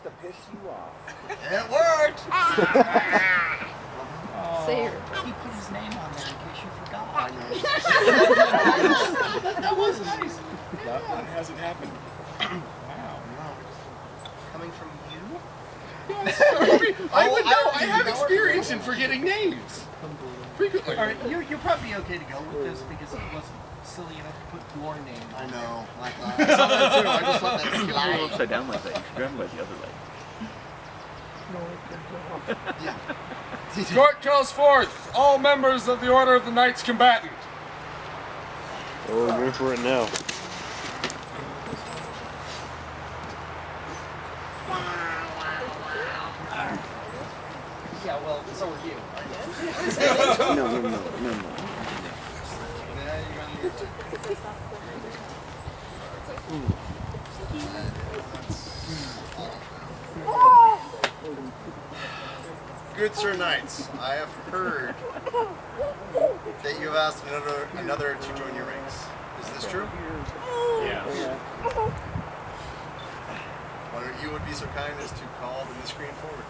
To piss you off. It worked! Sayer. He put his name on there in case you forgot. I know. That was nice. That one hasn't happened. Wow. Coming from you? I would know. I have experience in forgetting names. Frequently. Alright, you're probably okay to go with this because it wasn't silly enough to put your name on I there. know. I saw that too. I just let that Go slide. upside down like that. You should grab him by the other leg. Yeah. Court calls forth all members of the Order of the Knights Combatant. Oh, we're going for it now. Yeah, well, so are you. No. Now you're gonna need to. Good Sir Knights, I have heard that you have asked another to join your ranks. Is this true? Yeah. One of you would be so kind as to call the miscreant forward.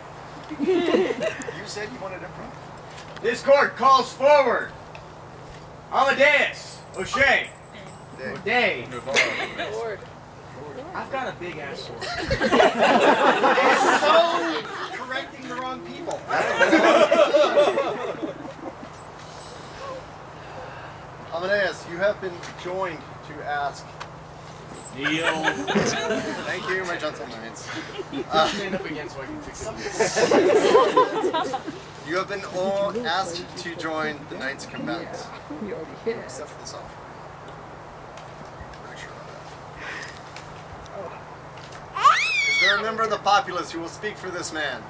You said you wanted improv. This court calls forward Amadeus, O'Shea, O'Day. Lord. I've got a big ass sword. It's so correcting the wrong people. Amadeus, you have been joined to ask. Kneel. Thank you, my gentle knights. Stand up again so I can fix it. You have been all asked to join the Knights Combatants. You already hit it. Except for this offer. Pretty sure of that. Is there a member of the populace who will speak for this man?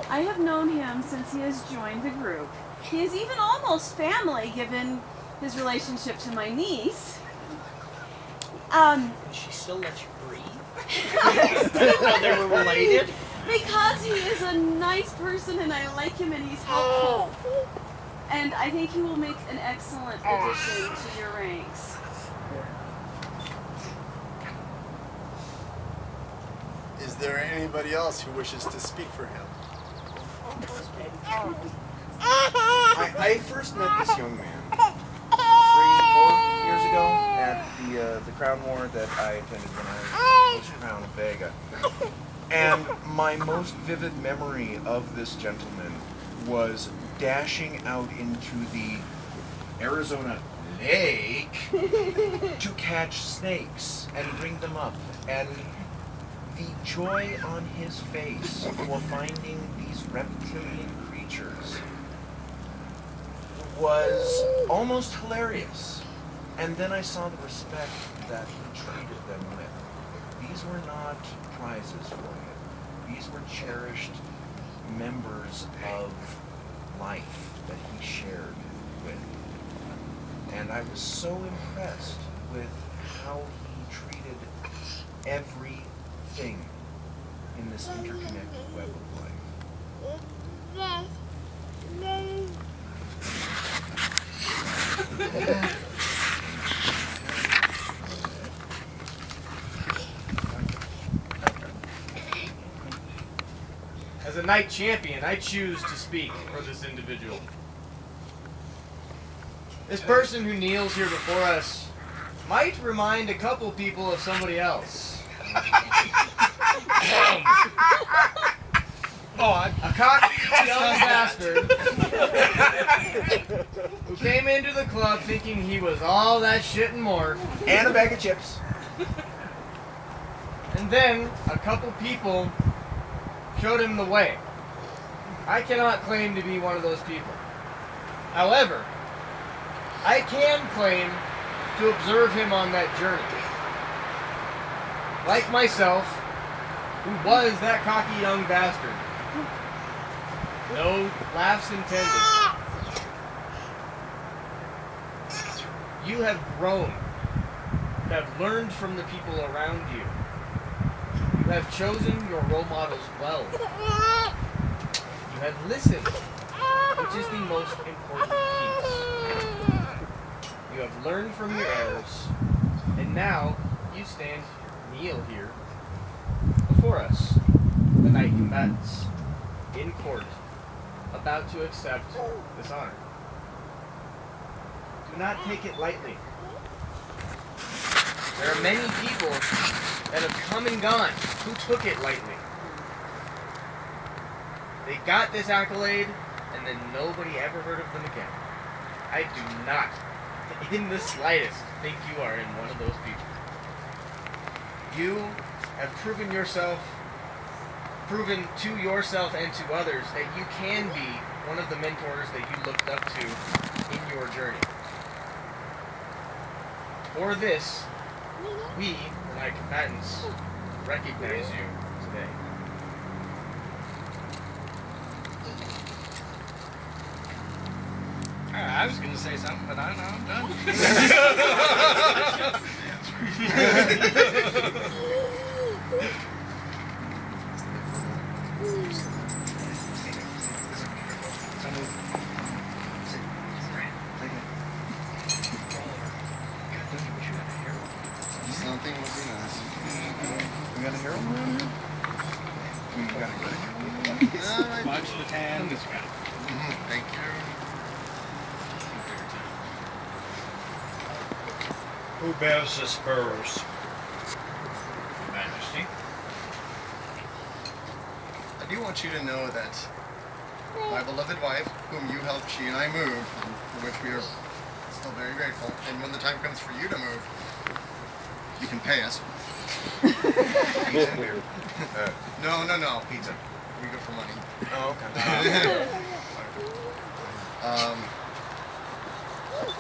I have known him since he has joined the group. He is even almost family, given his relationship to my niece. She still lets you breathe? Didn't know they were related? Because he is a nice person and I like him and he's helpful. And I think he will make an excellent addition to your ranks. Is there anybody else who wishes to speak for him? I first met this young man 3-4 years ago at the Crown War that I attended when I was Crown of Vega. And my most vivid memory of this gentleman was dashing out into the Arizona lake to catch snakes and bring them up. And the joy on his face for finding these reptilian creatures was almost hilarious. And then I saw the respect that he treated them with. These were not prizes for him. These were cherished members of life that he shared with. And I was so impressed with how he treated everything in this interconnected web of life. As a knight champion, I choose to speak for this individual. This person who kneels here before us might remind a couple people of somebody else. A cocky young bastard who came into the club thinking he was all that shit and more. And a bag of chips. And then a couple people showed him the way. I cannot claim to be one of those people. However, I can claim to observe him on that journey. Like myself, who was that cocky young bastard. No laughs intended. You have grown. You have learned from the people around you. You have chosen your role models well. You have listened, which is the most important piece. have learned from your errors, and now you kneel here before us, the knight combatants, in court, about to accept this honor. Do not take it lightly. There are many people that have come and gone who took it lightly. They got this accolade, and then nobody ever heard of them again. I do not, in the slightest, think you are in one of those people. You have proven to yourself and to others that you can be one of the mentors that you looked up to in your journey. For this, we, the Knight Combatants, recognize you today. I was gonna say something, but I'm done. Something would be nice. We got a hero around here? We got a good hero. Watch the tan. Thank you. Who bears the spurs? Majesty. I do want you to know that my beloved wife, whom you helped, she and I move, and for which we are still very grateful, and when the time comes for you to move, you can pay us. Pizza and beer. No, pizza. We go for money. Oh, okay.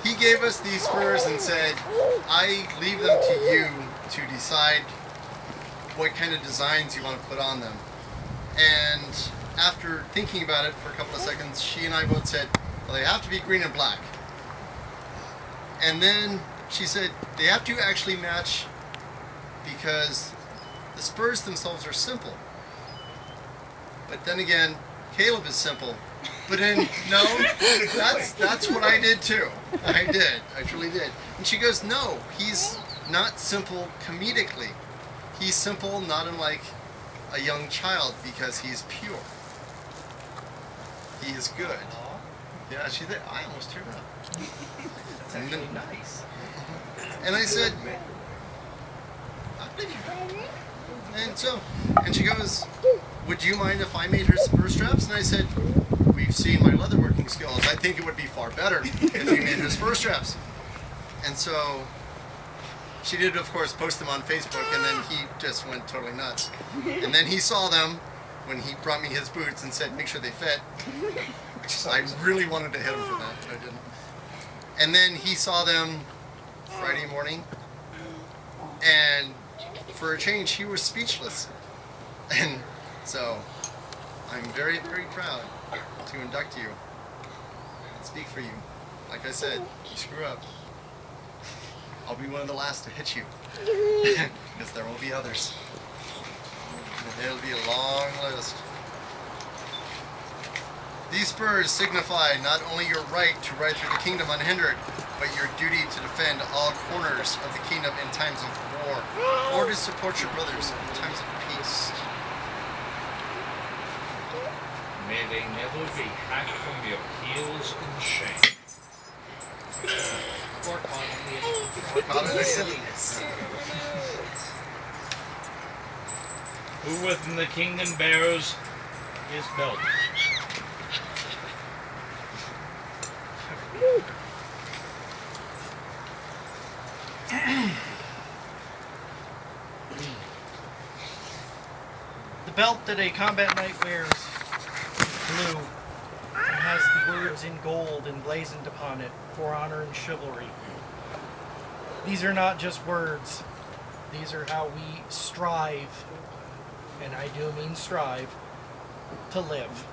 He gave us these spurs and said, I leave them to you to decide what kind of designs you want to put on them. And after thinking about it for a couple of seconds, she and I both said, well, they have to be green and black. And then she said, they have to actually match because the spurs themselves are simple. But then again, Caleb is simple. But then, no, that's what I did too. I truly did. And she goes, no, he's not simple comedically. He's simple not unlike a young child because he's pure. He is good. Yeah, she did. I almost teared up. That's actually nice. And I said, I believe you. And she goes, would you mind if I made her spur straps? And I said, we've seen my leatherworking skills. I think it would be far better if you made her spur straps. And so she did, of course, post them on Facebook, and then he just went totally nuts. And then he saw them when he brought me his boots and said, make sure they fit. I really wanted to hit him for that, but I didn't. And then he saw them Friday morning, and for a change, he was speechless. And so I'm very, very proud to induct you and speak for you. Like I said, you screw up, I'll be one of the last to hit you, because there will be others. It'll be a long list. These spurs signify not only your right to ride through the kingdom unhindered, but your duty to defend all corners of the kingdom in times of war, or to support your brothers in times of peace. May they never be hacked from your heels in shame. Silliness. Who within the kingdom bears his belt? The belt that a combat knight wears, blue, and has the words in gold emblazoned upon it, for honor and chivalry. These are not just words. These are how we strive, and I do mean strive, to live.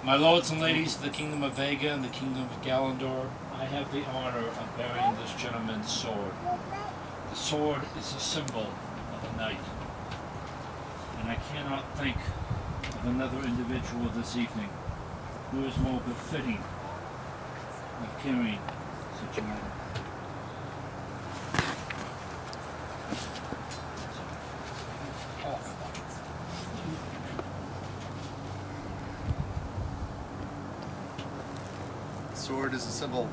My lords and ladies of the Kingdom of Vega and the Kingdom of Galandor, I have the honor of bearing this gentleman's sword. The sword is a symbol of a knight, and I cannot think of another individual this evening who is more befitting of carrying such an item. The sword is a symbol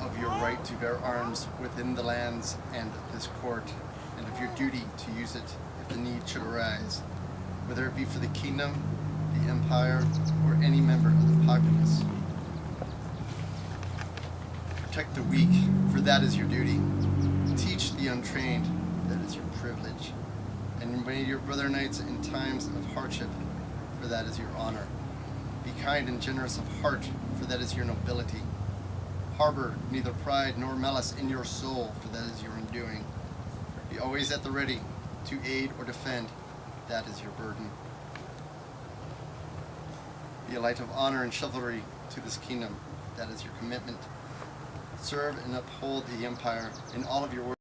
of your right to bear arms within the lands and this court, and of your duty to use it if the need should arise, whether it be for the kingdom, the empire, or any member of the populace. Protect the weak, for that is your duty. Teach the untrained, that is your privilege. And obey your brother knights in times of hardship, for that is your honor. Be kind and generous of heart, for that is your nobility. Harbor neither pride nor malice in your soul, for that is your undoing. Be always at the ready to aid or defend, that is your burden. Be a light of honor and chivalry to this kingdom, that is your commitment. Serve and uphold the empire in all of your work.